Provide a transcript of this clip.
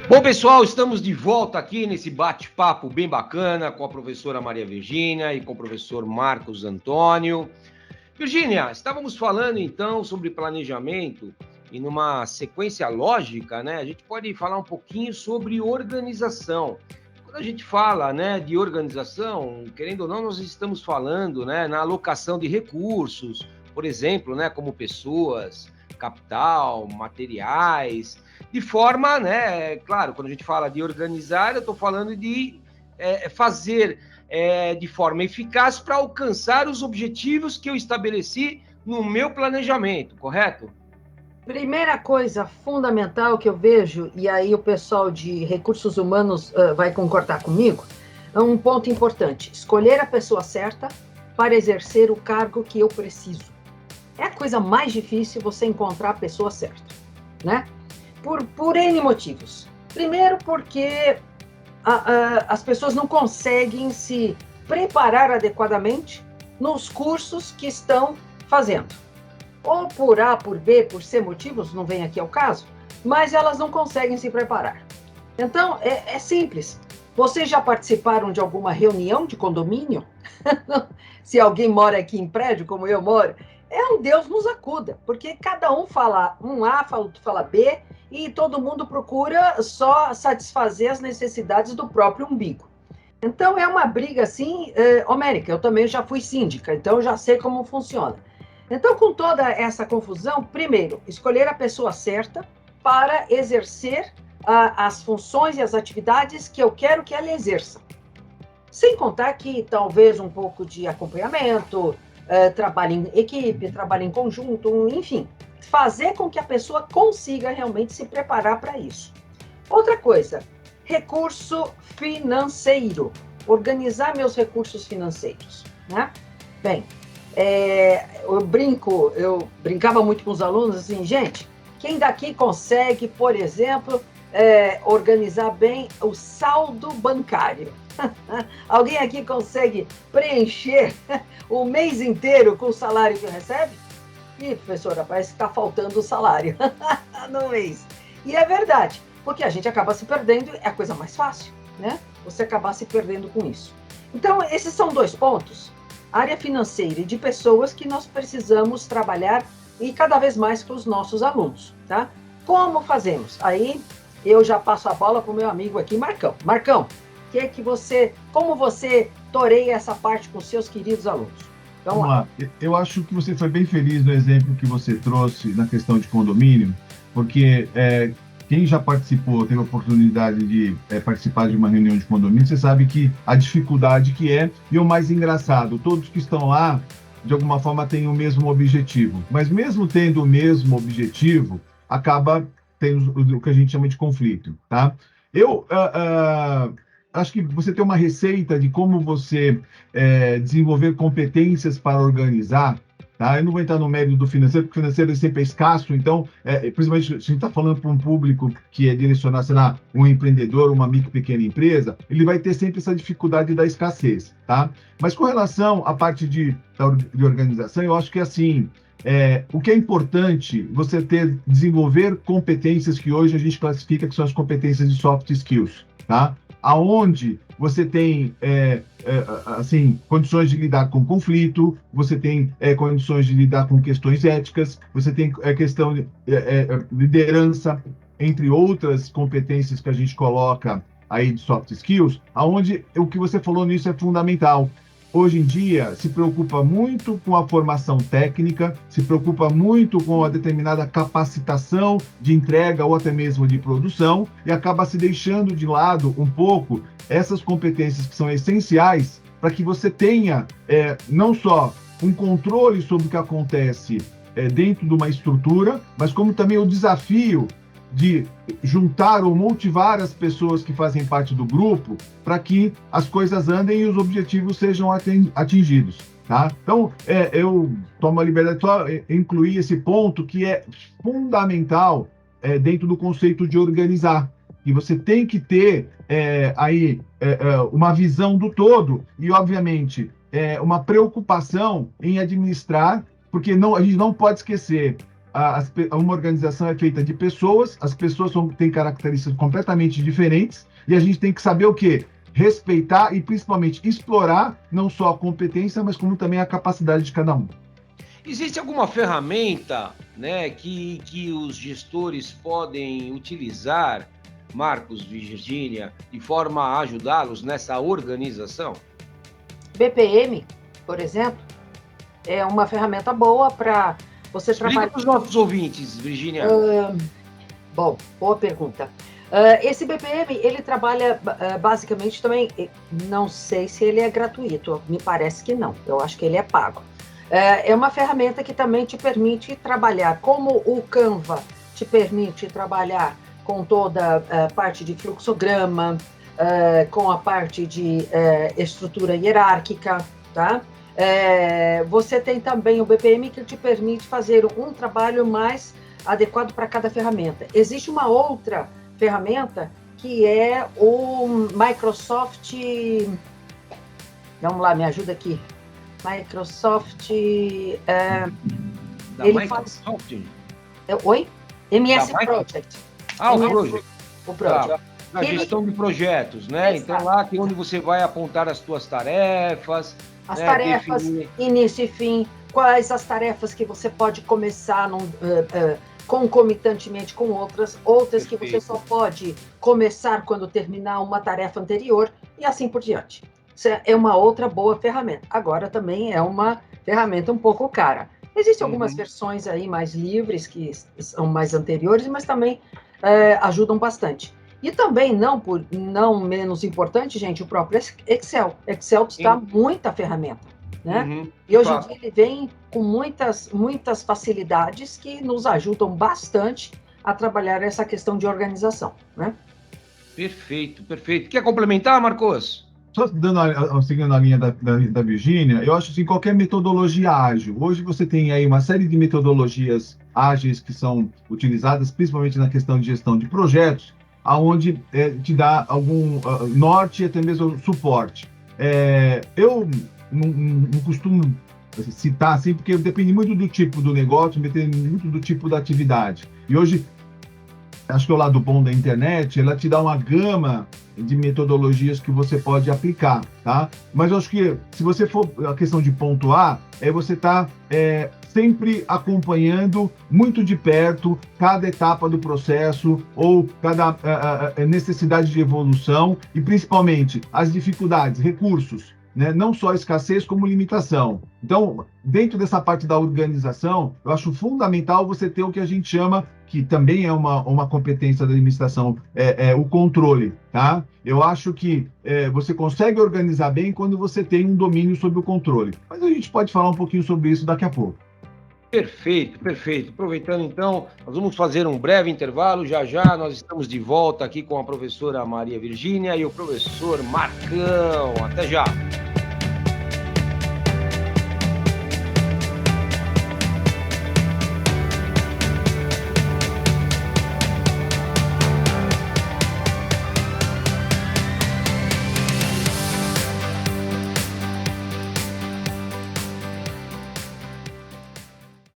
Bom, pessoal, estamos de volta aqui nesse bate-papo bem bacana com a professora Maria Virgínia e com o professor Marcos Antônio. Virgínia, estávamos falando então sobre planejamento e numa sequência lógica, né? A gente pode falar um pouquinho sobre organização. Quando a gente fala, né, de organização, querendo ou não, nós estamos falando, né, na alocação de recursos, por exemplo, né, como pessoas, capital, materiais, de forma, né, claro, quando a gente fala de organizar, eu estou falando de fazer de forma eficaz para alcançar os objetivos que eu estabeleci no meu planejamento, correto? Primeira coisa fundamental que eu vejo, e aí o pessoal de recursos humanos vai concordar comigo, é um ponto importante: escolher a pessoa certa para exercer o cargo que eu preciso. É a coisa mais difícil você encontrar a pessoa certa, né? Por N motivos. Primeiro, porque as pessoas não conseguem se preparar adequadamente nos cursos que estão fazendo. Ou por A, por B, por C motivos, não vem aqui ao caso, mas elas não conseguem se preparar. Então, é simples. Vocês já participaram de alguma reunião de condomínio? Se alguém mora aqui em prédio, como eu moro, é um Deus nos acuda, porque cada um fala um A, fala B, e todo mundo procura só satisfazer as necessidades do próprio umbigo. Então, é uma briga assim, homérica. Eu também já fui síndica, então eu já sei como funciona. Então, com toda essa confusão, primeiro, escolher a pessoa certa para exercer as funções e as atividades que eu quero que ela exerça. Sem contar que talvez um pouco de acompanhamento, trabalho em equipe, trabalho em conjunto, enfim, fazer com que a pessoa consiga realmente se preparar para isso. Outra coisa, recurso financeiro. Organizar meus recursos financeiros, né? Bem, eu brincava muito com os alunos assim, gente, quem daqui consegue, por exemplo, organizar bem o saldo bancário? Alguém aqui consegue preencher o mês inteiro com o salário que recebe? Ih, professora, parece que está faltando o salário no mês. E é verdade, porque a gente acaba se perdendo, é a coisa mais fácil, né? Você acabar se perdendo com isso. Então, esses são dois pontos: área financeira e de pessoas, que nós precisamos trabalhar, e cada vez mais com os nossos alunos, tá? Como fazemos? Aí eu já passo a bola para o meu amigo aqui, Marcão. Marcão, como você toreia essa parte com seus queridos alunos? Vamos lá. Eu acho que você foi bem feliz no exemplo que você trouxe na questão de condomínio, porque quem já participou, teve a oportunidade de participar de uma reunião de condomínio, você sabe que a dificuldade que é, e o mais engraçado, todos que estão lá, de alguma forma, têm o mesmo objetivo. Mas mesmo tendo o mesmo objetivo, acaba tendo o que a gente chama de conflito, tá? Eu acho que você tem uma receita de como você desenvolver competências para organizar. Tá? Eu não vou entrar no mérito do financeiro, porque o financeiro sempre é escasso, então, principalmente se a gente está falando para um público que é direcionado, sei lá, um empreendedor, uma micro pequena empresa, ele vai ter sempre essa dificuldade da escassez, tá? Mas com relação à parte de organização, eu acho que assim, o que é importante você desenvolver competências que hoje a gente classifica que são as competências de soft skills, tá? Aonde você tem assim, condições de lidar com conflito, você tem condições de lidar com questões éticas, você tem questão de liderança, entre outras competências que a gente coloca aí de soft skills, aonde o que você falou nisso é fundamental. Hoje em dia, se preocupa muito com a formação técnica, se preocupa muito com a determinada capacitação de entrega ou até mesmo de produção, e acaba se deixando de lado um pouco essas competências que são essenciais para que você tenha não só um controle sobre o que acontece dentro de uma estrutura, mas como também o desafio de juntar ou motivar as pessoas que fazem parte do grupo para que as coisas andem e os objetivos sejam atingidos. Tá? Então, eu tomo a liberdade de só incluir esse ponto que é fundamental dentro do conceito de organizar. E você tem que ter uma visão do todo e, obviamente, uma preocupação em administrar, porque a gente não pode esquecer uma organização é feita de pessoas, as pessoas têm características completamente diferentes, e a gente tem que saber o quê? Respeitar e, principalmente, explorar não só a competência, mas como também a capacidade de cada um. Existe alguma ferramenta, né, que os gestores podem utilizar, Marcos e Virgínia, de forma a ajudá-los nessa organização? BPM, por exemplo, é uma ferramenta boa para você trabalhar. Explica para os nossos ouvintes, Virgínia. Bom, boa pergunta. Esse BPM, ele trabalha basicamente também, não sei se ele é gratuito, me parece que não, eu acho que ele é pago. É uma ferramenta que também te permite trabalhar, como o Canva te permite trabalhar com toda a parte de fluxograma, com a parte de estrutura hierárquica, tá? Você tem também o BPM que te permite fazer um trabalho mais adequado para cada ferramenta. Existe uma outra ferramenta que é o Microsoft... Vamos lá, me ajuda aqui. Microsoft... Da ele Microsoft? Oi? MS Da Project. O MS Project. O Project. Tá. Na gestão de projetos, né? Exato. Então lá que é onde você vai apontar as suas tarefas. As né? tarefas, Definir... início e fim, quais as tarefas que você pode começar concomitantemente com outras Perfeito. Que você só pode começar quando terminar uma tarefa anterior e assim por diante. Isso é uma outra boa ferramenta. Agora também é uma ferramenta um pouco cara. Existem algumas versões aí mais livres que são mais anteriores, mas também ajudam bastante. E também, não menos importante, gente, o próprio Excel. Excel te dá muita ferramenta, né? E hoje em dia ele vem com muitas facilidades que nos ajudam bastante a trabalhar essa questão de organização, né? Perfeito, perfeito. Quer complementar, Marcos? Só seguindo a linha da Virgínia, eu acho assim, qualquer metodologia ágil. Hoje você tem aí uma série de metodologias ágeis que são utilizadas, principalmente na questão de gestão de projetos, aonde te dá algum norte e até mesmo suporte. Eu não costumo citar assim, porque depende muito do tipo do negócio, depende muito do tipo da atividade. E hoje, acho que o lado bom da internet, ela te dá uma gama de metodologias que você pode aplicar, tá? Mas eu acho que, se você for a questão de pontuar, você está sempre acompanhando muito de perto cada etapa do processo ou cada necessidade de evolução e, principalmente, as dificuldades, recursos, né? Não só escassez, como limitação. Então, dentro dessa parte da organização, eu acho fundamental você ter o que a gente chama, que também é uma competência da administração, o controle, tá? Eu acho que você consegue organizar bem quando você tem um domínio sobre o controle. Mas a gente pode falar um pouquinho sobre isso daqui a pouco. Perfeito, perfeito. Aproveitando então, nós vamos fazer um breve intervalo. Já já nós estamos de volta aqui com a professora Maria Virgínia e o professor Marcão. Até já!